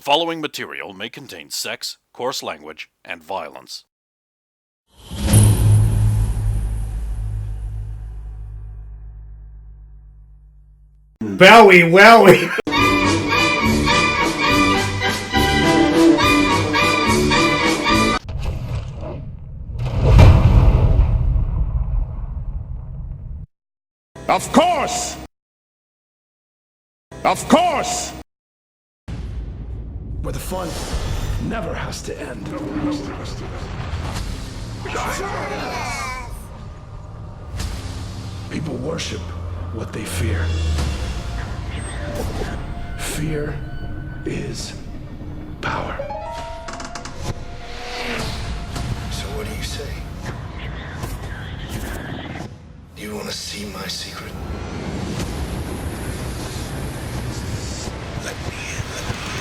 following material may contain sex, coarse language, and violence. Bowie wowie! Of course! Of course! Where the fun never has to end. People worship what they fear. Fear is power. So what do you say? Do you want to see my secret? Let me in, let me in.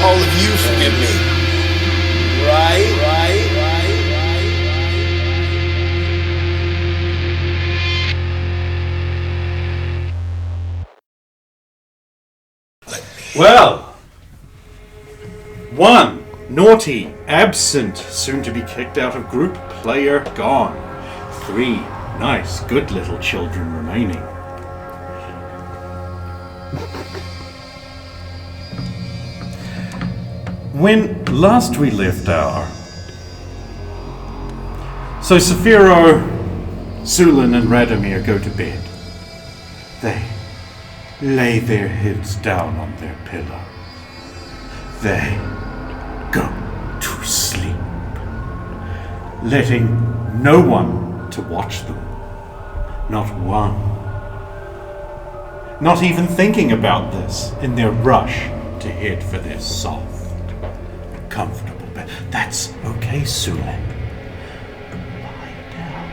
All of you forgive me. Right? Well, 1. Naughty, absent, soon to be kicked out of group, player gone. 3. Nice, good little children remaining. When last we left So Saphiro, Sulin and Radomir go to bed. They lay their heads down on their pillow. They go to sleep, letting no one to watch them. Not one. Not even thinking about this in their rush to head for their soft, comfortable bed. That's okay, Sulin. Lie down,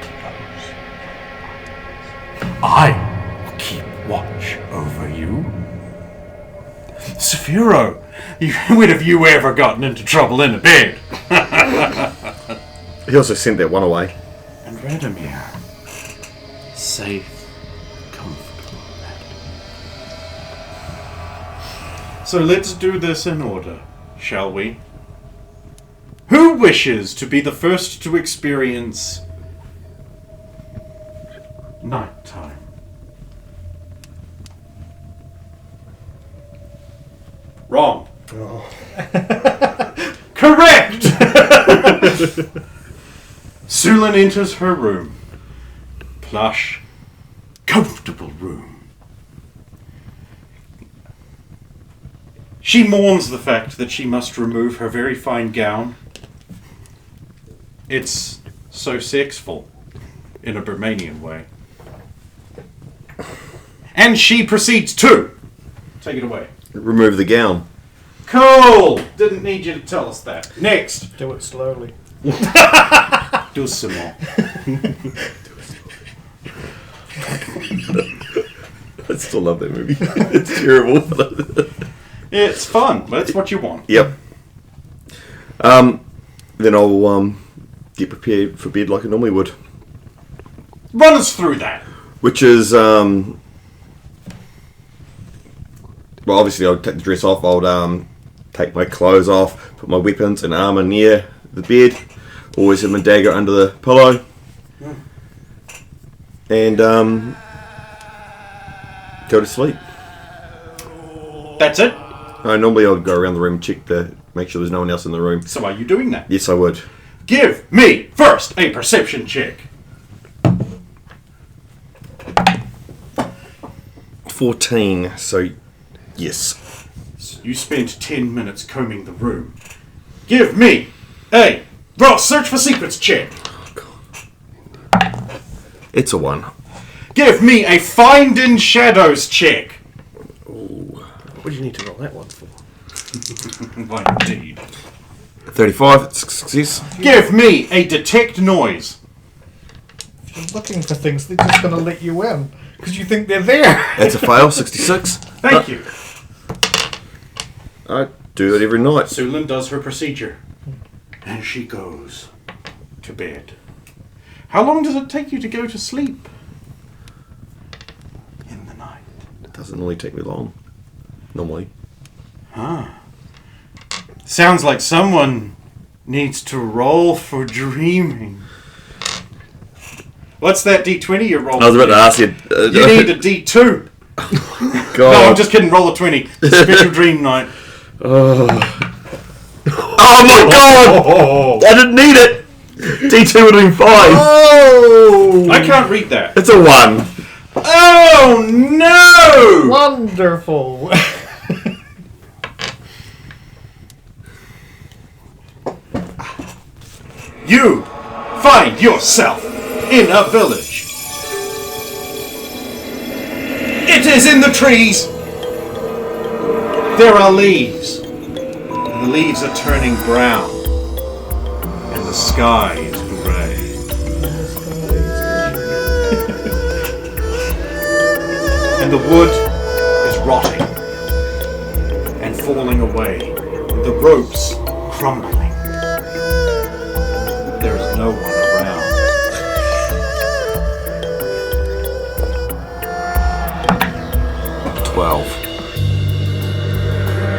close your eyes. I will keep watch over you. Saphiro, when have you ever gotten into trouble in a bed? He also sent that one away. And Radomir, safe, comfortable. So let's do this in order, shall we? Who wishes to be the first to experience nighttime? Wrong. Oh. Correct! Sulin enters her room. Plush, comfortable room. She mourns the fact that she must remove her very fine gown. It's so sexful, in a Burmanian way. And she proceeds to take it away. remove the gown. Cool! Didn't need you to tell us that. Next. Do it slowly. Do some more. I still love that movie. It's terrible. It's fun. That's what you want. Yep. Then I'll get prepared for bed like I normally would. Run us through that. Which is, well, obviously I'll take the dress off. I'll take my clothes off, put my weapons and armour near the bed. Always have my dagger under the pillow. And go to sleep. That's it? Normally I would go around the room and check make sure there's no one else in the room. So are you doing that? Yes, I would. Give me first a perception check. 14, so yes. You spent 10 minutes combing the room. Give me a search for secrets check. It's a 1. Give me a find in shadows check. What do you need to roll that one for? Why, indeed. 35, it's a success. Give me a detect noise. If you're looking for things, they're just going to let you in. Because you think they're there. That's a fail, 66. Thank you. I do it every night. Sulin does her procedure. And she goes to bed. How long does it take you to go to sleep? In the night. It doesn't really take me long. Normally. Sounds like someone needs to roll for dreaming. What's that D20 you're rolling? I was about to ask you. You need a D2. God. No, I'm just kidding. Roll a 20. It's a special dream night. Oh my god! I didn't need it! D2 would have been 5. Oh! I can't read that. It's a 1. Oh no! Wonderful. You find yourself in a village. It is in the trees. There are leaves. And the leaves are turning brown. And the sky is grey. And the wood is rotting and falling away. And the ropes crumbling. There is no one around.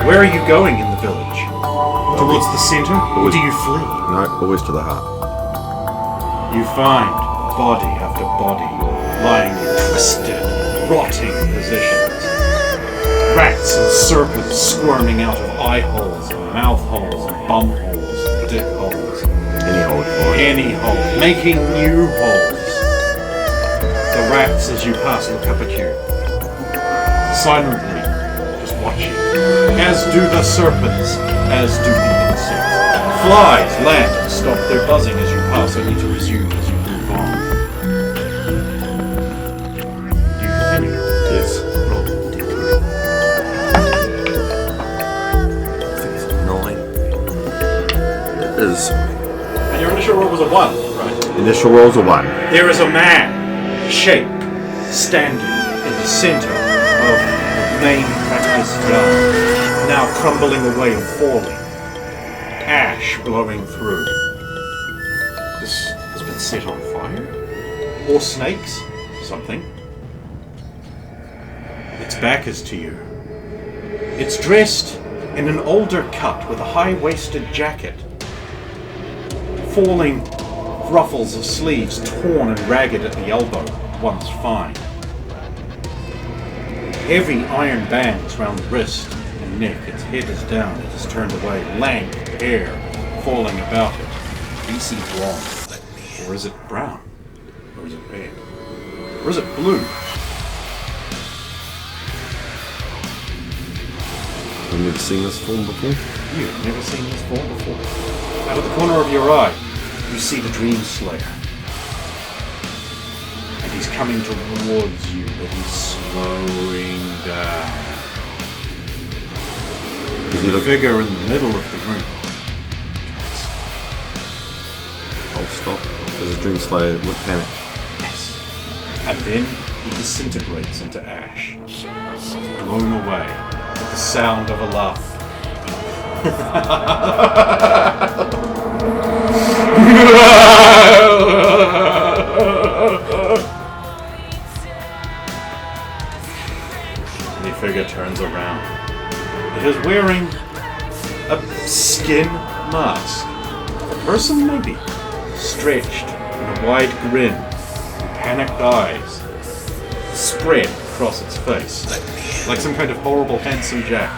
Where are you going in the village? Towards the center? Or do you flee? No, always to the heart. You find body after body lying in twisted, rotting positions. Rats and serpents squirming out of eye holes, and mouth holes, and bum holes, and dick holes. Any hole. Making new holes. The rats, as you pass, look up at you. Silently, just watching. As do the serpents, as do the insects. Flies land and stop their buzzing as you pass, only to resume as you move on. Do you continue? Yes. Roll. I think it's a 9. It is. And your initial roll was a 1, right? Initial roll's a 1. There is a man, shape, standing in the center of the main practice yard, now crumbling away and falling. Ash blowing through. This has been set on fire? Or snakes? Something. Its back is to you. It's dressed in an older cut with a high-waisted jacket. Falling ruffles of sleeves torn and ragged at the elbow, once fine. Heavy iron bands round the wrist and neck. Its head is down, it is turned away. Lank hair falling about it. greasy blonde. Or is it brown? Or is it red? Or is it blue? I've never seen this form before. You've never seen this form before. Out of the corner of your eye, you see the Dream Slayer. And he's coming towards you, but he's slowing down. And the figure in the middle of the room. I'll stop. There's a Dream Slayer with panic. Yes. And then he disintegrates into ash, blown away with the sound of a laugh. The figure turns around. It is wearing a skin mask. A person maybe, stretched in a wide grin, panicked eyes spread across its face, like some kind of horrible handsome Jack.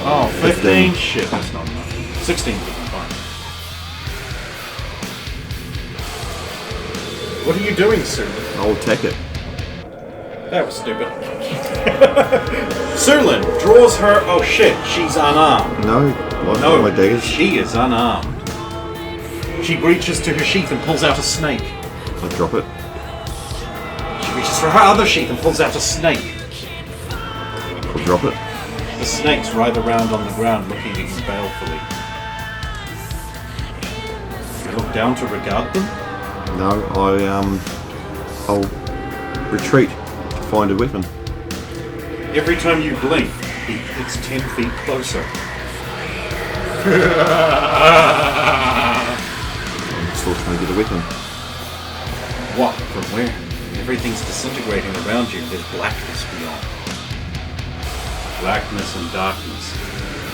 Oh, 15? Shit, that's not enough. 16 would be fine. What are you doing, sir? I'll take it. That was stupid. Sulin draws her... Oh shit, she's unarmed. No, No, my daggers. she is unarmed. She reaches to her sheath and pulls out a snake. I drop it. She reaches for her other sheath and pulls out a snake. I'll drop it. The snakes writhe around on the ground, looking at you balefully. You look down to regard them? No, I'll retreat to find a weapon. Every time you blink, it's 10 feet closer. I'm still trying to get a weapon. What? From where? Everything's disintegrating around you. There's blackness beyond. Blackness and darkness.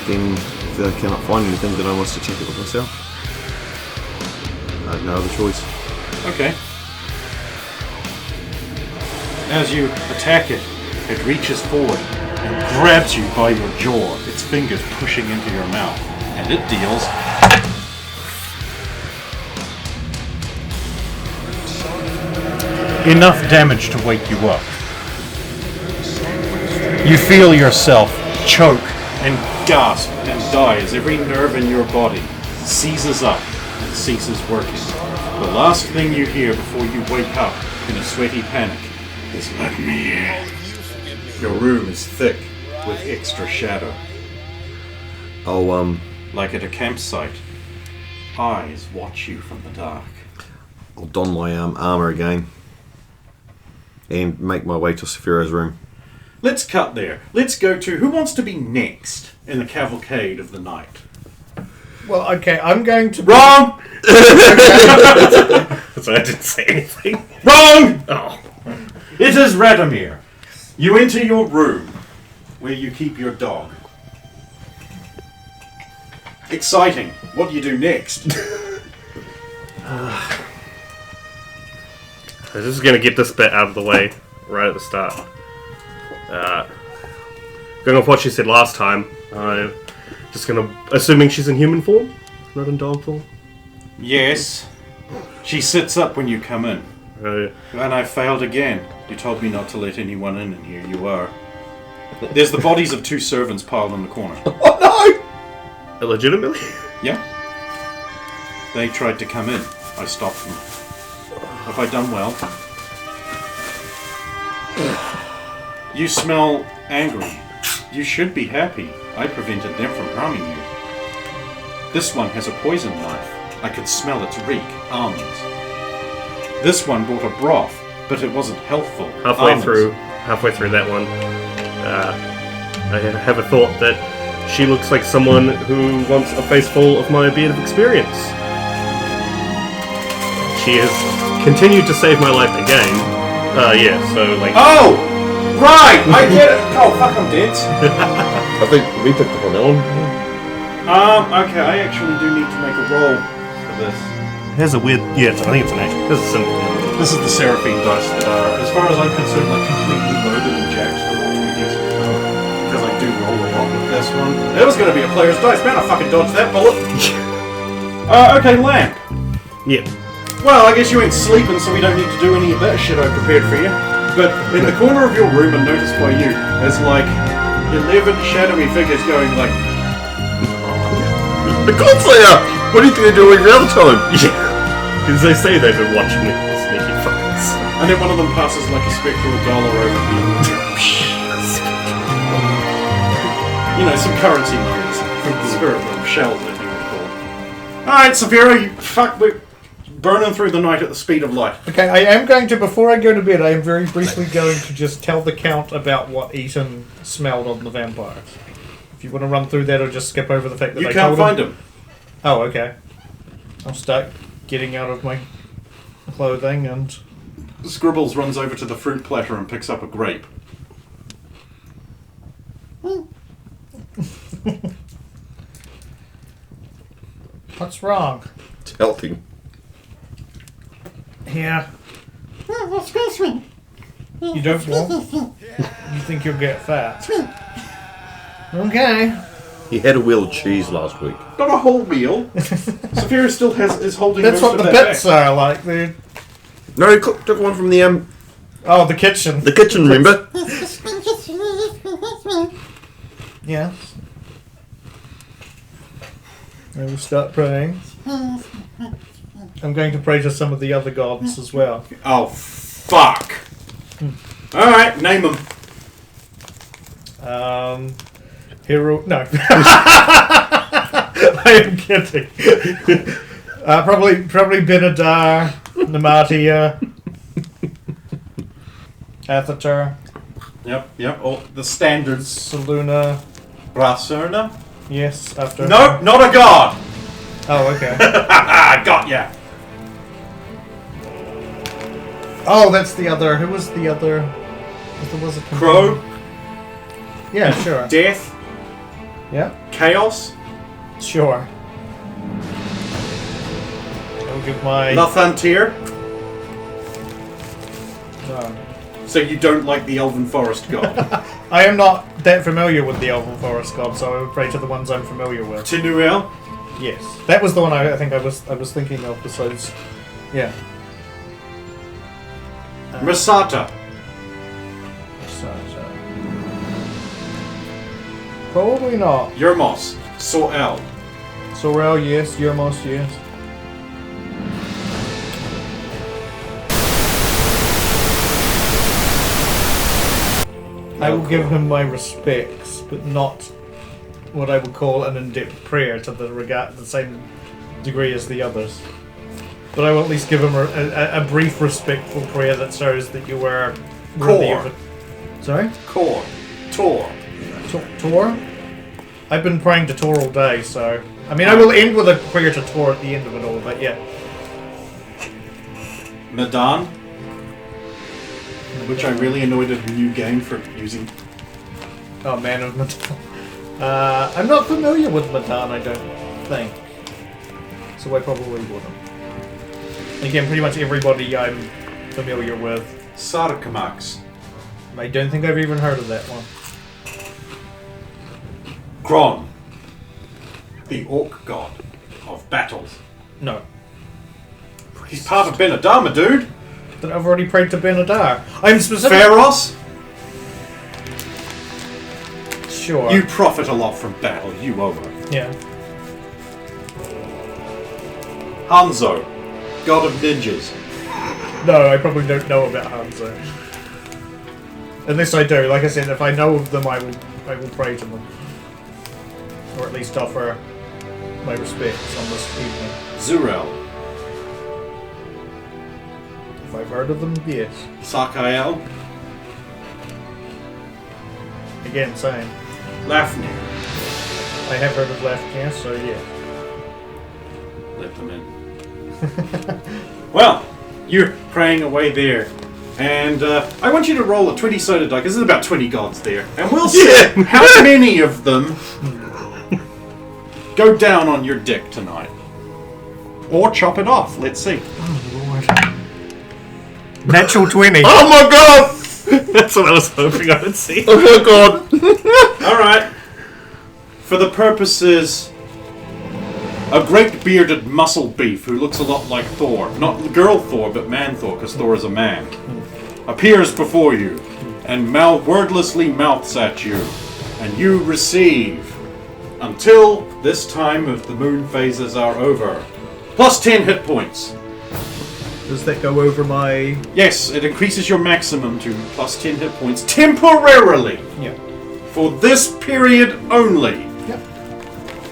Then, if I cannot find anything, then I must attack it with myself. I have no other choice. Okay. As you attack it, it reaches forward and grabs you by your jaw, its fingers pushing into your mouth, and it deals enough damage to wake you up. You feel yourself choke and gasp and die as every nerve in your body seizes up and ceases working. The last thing you hear before you wake up in a sweaty panic is, "Let me in." Your room is thick with extra shadow. I'll Like at a campsite, eyes watch you from the dark. don my armor again and make my way to Sephiroth's room. Let's cut there. Let's go to who wants to be next in the cavalcade of the night. Well, okay, I'm going to... Wrong! So I didn't say anything. Wrong! Oh. It is Radomir. You enter your room where you keep your dog. Exciting. What do you do next? I'm just gonna get this bit out of the way right at the start. Going off what she said last time, I'm just gonna... Assuming she's in human form, not in dog form. Yes. She sits up when you come in. And I failed again. You told me not to let anyone in, and here you are. There's the bodies of 2 servants piled in the corner. Oh no! Legitimately? Yeah? They tried to come in. I stopped them. Have I done well? You smell angry. You should be happy. I prevented them from harming you. This one has a poison knife. I could smell its reek. Almonds. This one brought a broth, but it wasn't healthful. Halfway through that one, I have a thought that she looks like someone who wants a face full of my beard of experience. She has continued to save my life again. Yeah, so like... Oh! Right! I get it! Oh, fuck, I'm dead. I think we picked up on that one. Okay, I actually do need to make a roll for this. Here's a weird... Yeah, I think it's an 8. This is simple. This is the Seraphine dice that are, as far as I'm concerned, like completely loaded and jacked to roll with these. Because I do roll a lot with this one. It was going to be a player's dice. Man, I fucking dodged that bullet. Okay, lamp. Yeah. Well, I guess you ain't sleeping, so we don't need to do any of that shit I prepared for you. But in the corner of your room, and noticed by you, there's like 11 shadowy figures going like... The Godslayer! What do you think they're doing the other time? Yeah. Because they say they've been watching me, sneaky fuckers. And then one of them passes like a spectral dollar over the other. You know, some currency notes from the spirit room shells, I think they're called. Alright, Severo, we're burning through the night at the speed of light. Okay, I am going to, before I go to bed, I am very briefly going to just tell the Count about what Eaton smelled on the vampires. If you want to run through that or just skip over the fact that You I can't told find him. him. Oh, okay. I'll start getting out of my clothing and... Scribbles runs over to the fruit platter and picks up a grape. What's wrong? Tilting. Yeah. You don't want? You think you'll get fat? Okay. He had a wheel of cheese last week. Not a whole meal. Severo still is holding That's most what of the that bits back. are like, dude. No, he took one from the Oh, the kitchen. kitchen, remember? Yes. I will start praying. I'm going to pray to some of the other gods as well. Oh, fuck. Alright, name them. Hero. No. I am kidding. Probably Benadar, Namatia, Aether, Yep, all the standards. Saluna. Brasurna? Yes, after. No, not a god! Oh, okay. Ah, got ya! Oh, that's the other. Who was the other? There was a Crow, Yeah, sure. death, Yeah, chaos, sure. I'll give my. Lathantir. No. So you don't like the Elven Forest god. I am not that familiar with the Elven Forest god, so I would pray to the ones I'm familiar with. Tinuel. Yes, that was the one I think I was thinking of. Besides, yeah. Masata. So. Probably not. Yermos. Sorel. Sorel, yes. Yermos, yes. I will give him my respects, but not what I would call an in-depth prayer to the same degree as the others. But I will at least give him a brief, respectful prayer that shows that you were worthy of it. Sorry? Kor. Tor. Tor? I've been praying to Tor all day, so... I mean, I will end with a prayer to Tor at the end of it all, but yeah. Madan. Which I really annoyed at a new game for using. Oh, Man of Madan. I'm not familiar with Madan, I don't think. So I probably wouldn't. Again, pretty much everybody I'm familiar with. Sarkamax. I don't think I've even heard of that one. Gron. The orc god of battles. No. He's part of Benadama, dude. But I've already prayed to Benadar. I'm specific. Pharos. Sure. You profit a lot from battle, you over. Yeah. Hanzo. God of ninjas. No, I probably don't know about Hanzo. Unless I do. Like I said, if I know of them, I will pray to them. Or at least offer my respects on this evening. Zurel. If I've heard of them, yes. Sakael. Again, same. Lafnir. I have heard of Lafnir, so yeah. Let them in. Well, you're praying away there. And I want you to roll a 20-sided die, because there's about 20 gods there. And we'll see how many of them go down on your dick tonight. Or chop it off. Let's see. Natural 20. Oh my god! That's what I was hoping I would see. Oh my god! Alright. For the purposes... A great bearded muscle beef who looks a lot like Thor. Not girl Thor, but man Thor, because Thor is a man. Appears before you, and wordlessly mouths at you. And you receive until this time of the moon phases are over. Plus 10 hit points. Does that go over my... Yes, it increases your maximum to plus 10 hit points temporarily. Yeah. For this period only. Yep.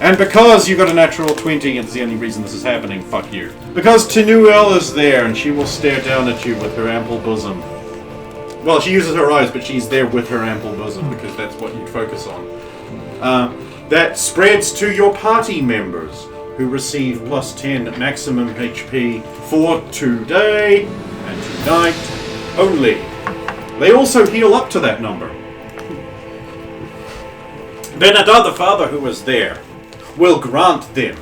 And because you got a natural 20, and it's the only reason this is happening, fuck you. Because Tenuel is there, and she will stare down at you with her ample bosom. Well, she uses her eyes, but she's there with her ample bosom, because that's what you'd focus on. That spreads to your party members, who receive plus 10 maximum HP for today and tonight only. They also heal up to that number. Benadad, the father who was there, will grant them,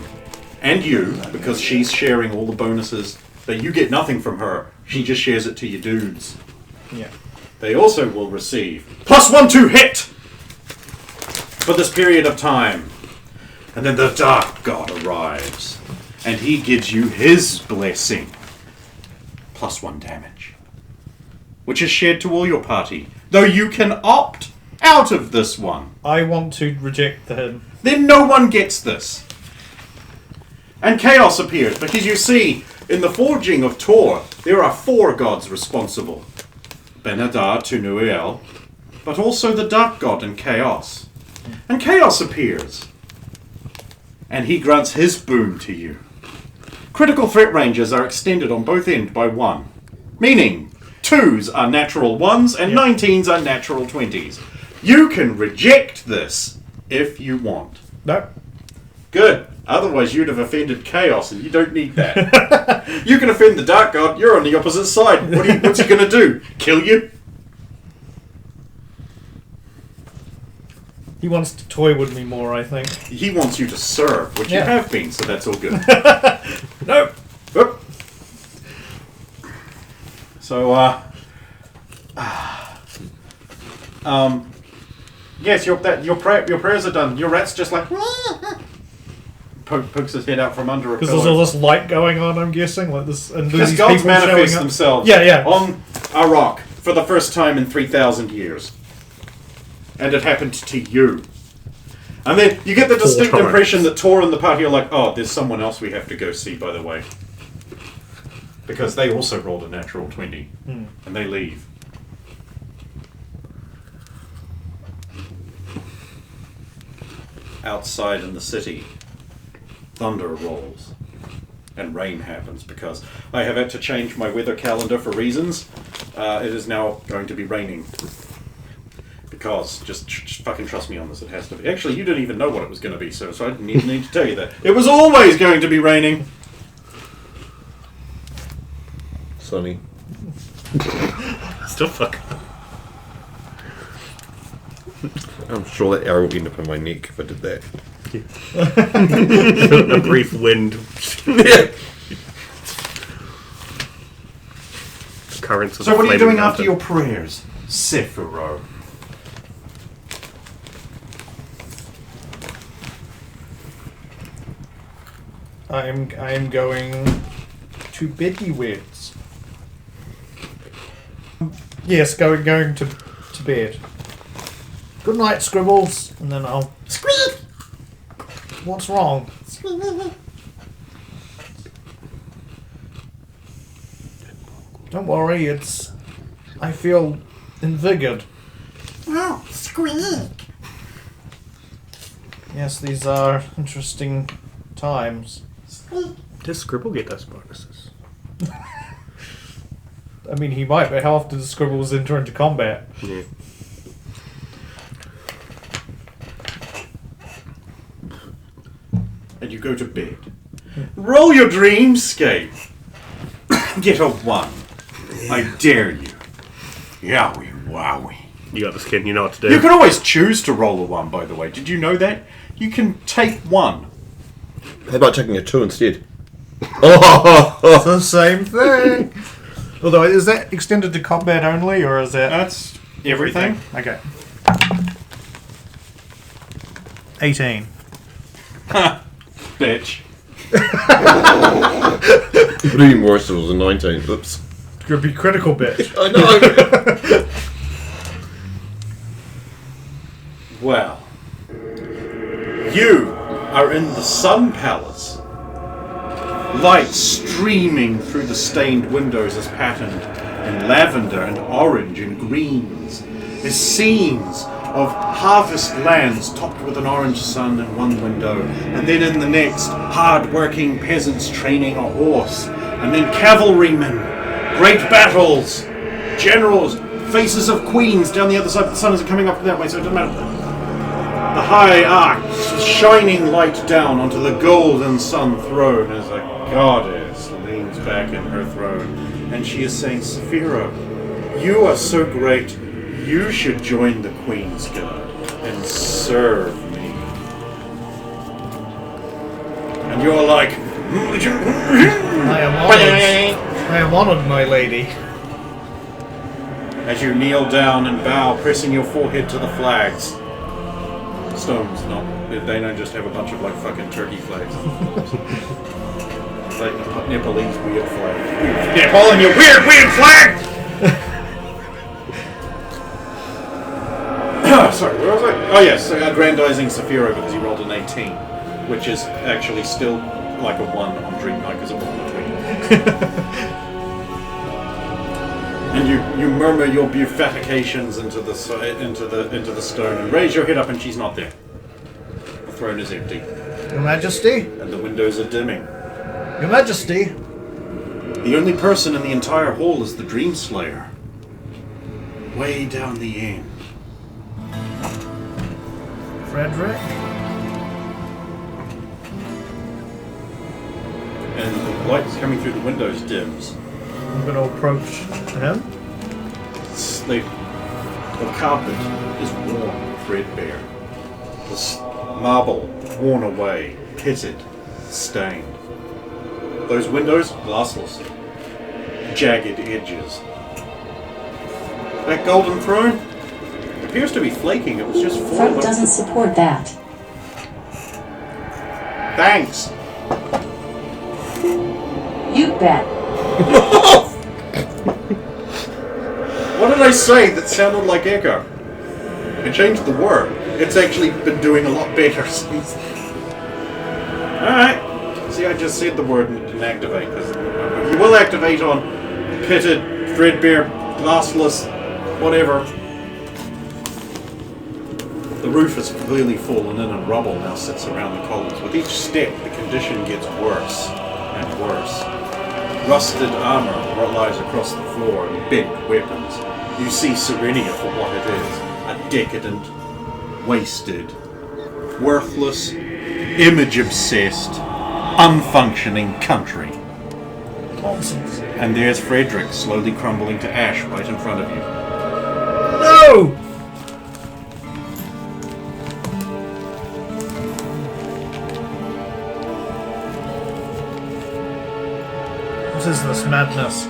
and you, because she's sharing all the bonuses, that you get nothing from her, she just shares it to your dudes. Yeah. They also will receive plus 1 to hit for this period of time. And then the Dark God arrives, and he gives you his blessing. Plus 1 damage. Which is shared to all your party, though you can opt out of this one. I want to reject him. Then no one gets this. And chaos appears, because you see, in the forging of Tor, there are 4 gods responsible. Benadar, Tunuel, but also the Dark God and Chaos. And Chaos appears. And he grants his boon to you. Critical threat ranges are extended on both ends by 1. Meaning, 2s are natural 1s and 19s are natural 20s. You can reject this if you want. No. Good. Otherwise you'd have offended Chaos, and you don't need that. You can offend the Dark God, you're on the opposite side. What's he going to do? Kill you? He wants to toy with me more, I think. He wants you to serve, which you have been, so that's all good. Nope. Whoop. So, yes, your prayers are done. Your rat's just like pokes his head out from under a Because pillow. there's all this light going on, I'm guessing, like this, and Because these gods people manifest showing up. themselves Yeah. on a rock for the first time in 3,000 years. And it happened to you. And then you get the distinct impression that Tor and the party are like, oh, there's someone else we have to go see, by the way. Because they also rolled a natural 20. And they leave. Outside in the city, thunder rolls. And rain happens because I have had to change my weather calendar for reasons. It is now going to be raining. Because, just fucking trust me on this, it has to be. Actually, you didn't even know what it was going to be, so I didn't even need to tell you that. It was always going to be raining! Sunny. Still fuck. I'm sure that arrow would end up in my neck if I did that. A brief wind. Currents of So what are you flaming doing after mountain. your prayers, Sephiroth? I am going to beddywards. Yes, going to bed. Good night, Scribbles, and then I'll squeak. What's wrong? Don't worry, I feel invigorated. Oh, squeak. Yes, these are interesting times. Does Scribble get those bonuses? I mean, he might, but how often does Scribbles enter into combat? Yeah. And you go to bed. Roll your dreamscape. Get a 1. I dare you. Yowie wowie. You got this, kid. You know what to do. You can always choose to roll a 1, by the way. Did you know that? You can take 1. How about taking a 2 instead? Oh! It's the same thing. Although, is that extended to combat only, or is that... That's everything. Okay. 18. Bitch. It would be even worse if it was a 19. Oops. Could be critical bitch. I know! Well. You are in the Sun Palace. Light streaming through the stained windows is patterned in lavender and orange and greens. There's scenes of harvest lands topped with an orange sun in one window, and then in the next, hard-working peasants training a horse, and then cavalrymen, great battles, generals, faces of queens down the other side. The sun isn't coming up that way, so it doesn't matter. The high arch, shining light down onto the golden sun throne as a goddess leans back in her throne, and she is saying, Saphira, you are so great, you should join the Queen's Guard and serve me. And you're like, I am honored. I am honored, my lady. as you kneel down and bow, pressing your forehead to the flags. Stones, they don't just have a bunch of like fucking turkey flags. It's like Nepalese weird flags. Nepal and your weird flag! Sorry, where was I? Oh yes, aggrandizing Saphira because he rolled an 18, which is actually still like a 1 on Dream Night because it wasn't a 20. And you murmur your bufatications into the stone and raise your head up, and she's not there. The throne is empty. Your Majesty? And the windows are dimming. Your Majesty? The only person in the entire hall is the Dream Slayer. Way down the end. Frederick? And the light that's coming through the windows dims. I'm going to approach him. The carpet is worn, threadbare. The marble worn away, pitted, stained. Those windows, glassless. Jagged edges. That golden throne appears to be flaking. It was just Front falling. doesn't support that. Thanks. You bet. What did I say that sounded like echo? I changed the word. It's actually been doing a lot better since. Alright. See, I just said the word and it didn't activate. You will activate on pitted, threadbare, glassless, whatever. The roof has clearly fallen in and rubble now sits around the columns. With each step, the condition gets worse and worse. Rusted armor lies across the floor and bent weapons. You see Serenia for what it is. A decadent, wasted, worthless, image-obsessed, unfunctioning country. Nonsense. And there's Frederick slowly crumbling to ash right in front of you. No! What is this madness?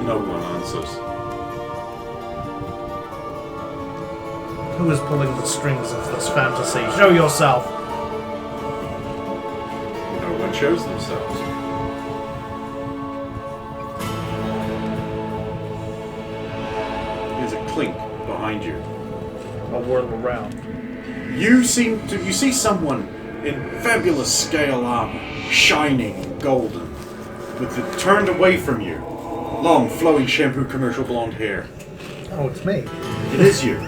No one answers. Who is pulling the strings of this fantasy? Show yourself! No one shows themselves. There's a clink behind you. I'll whirl around. You see someone in fabulous scale armor, shining and golden, with it turned away from you. Long, flowing shampoo commercial blonde hair. Oh, it's me. It is you.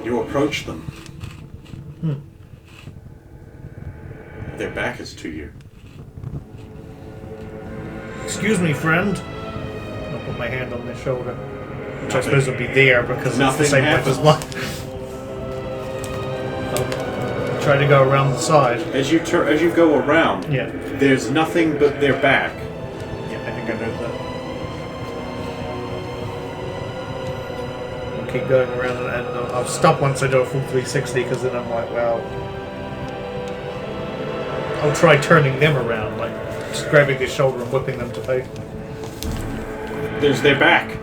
You approach them. Their back is to you. Excuse me, friend. I'll put my hand on their shoulder. Which I Nothing. suppose would be there because Nothing it's the same width as mine. I'll try to go around the side. As you go around, Yeah. there's nothing but their back. Yeah, I think I know that. I'll keep going around and I'll stop once I do a full 360 because then I'm like, well... I'll try turning them around, like just grabbing their shoulder and whipping them to pavement. There's their back.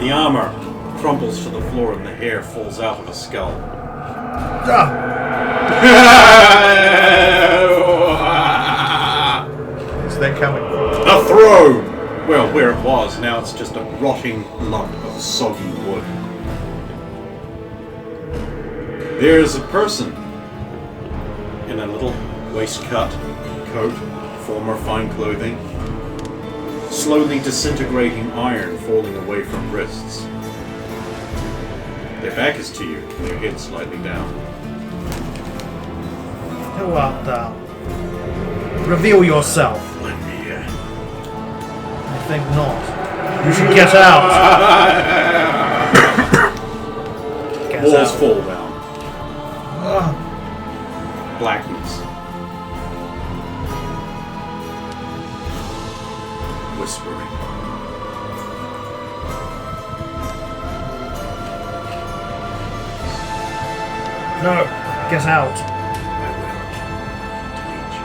The armor crumbles to the floor and the hair falls out of a skull. Ah! Where's that coming from? A throne! Well, where it was, now it's just a rotting lump of soggy wood. There's a person in a little waistcut, coat, former fine clothing, slowly disintegrating iron falling away from wrists. Their back is to you, their head slightly down. Who art thou? Reveal yourself. Let me in. I think not. You should get out. Get Walls out. fall down. Blackness. Whispering. No, get out. I will delete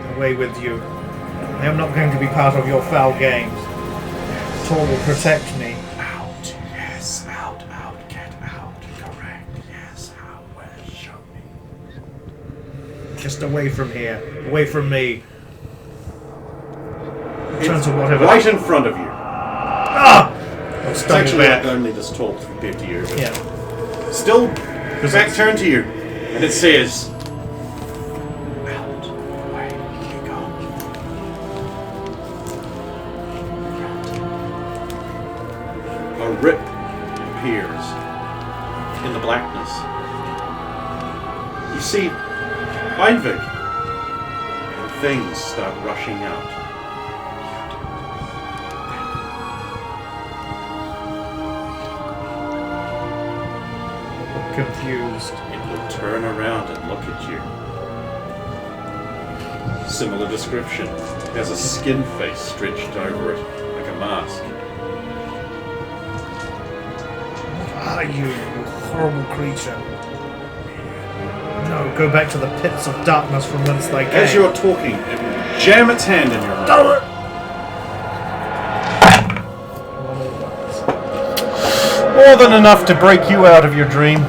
you. Away with you. I am not going to be part of your foul games. Tor will protect me. Out. Yes, out, get out. Correct. Yes, out. Where? Show me. Just away from here. Away from me. Turn to whatever. Right in front of you. Ah! I'll It's stumble actually back. only this tall compared to you. Yeah. Still, back turned to you, and it says, "Out, away, you go." A rip appears in the blackness. You see, Einvik, and things start rushing out. Confused. It will turn around and look at you. Similar description. It has a skin face stretched over it, like a mask. What are you, you horrible creature? No, go back to the pits of darkness from whence they came. As you're talking, it will jam its hand in your mouth. More than enough to break you out of your dream.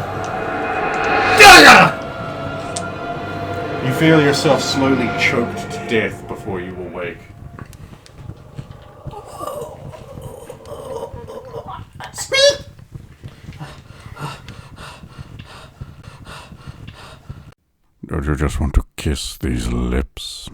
You feel yourself slowly choked to death before you awake. Squeak! Don't you just want to kiss these lips?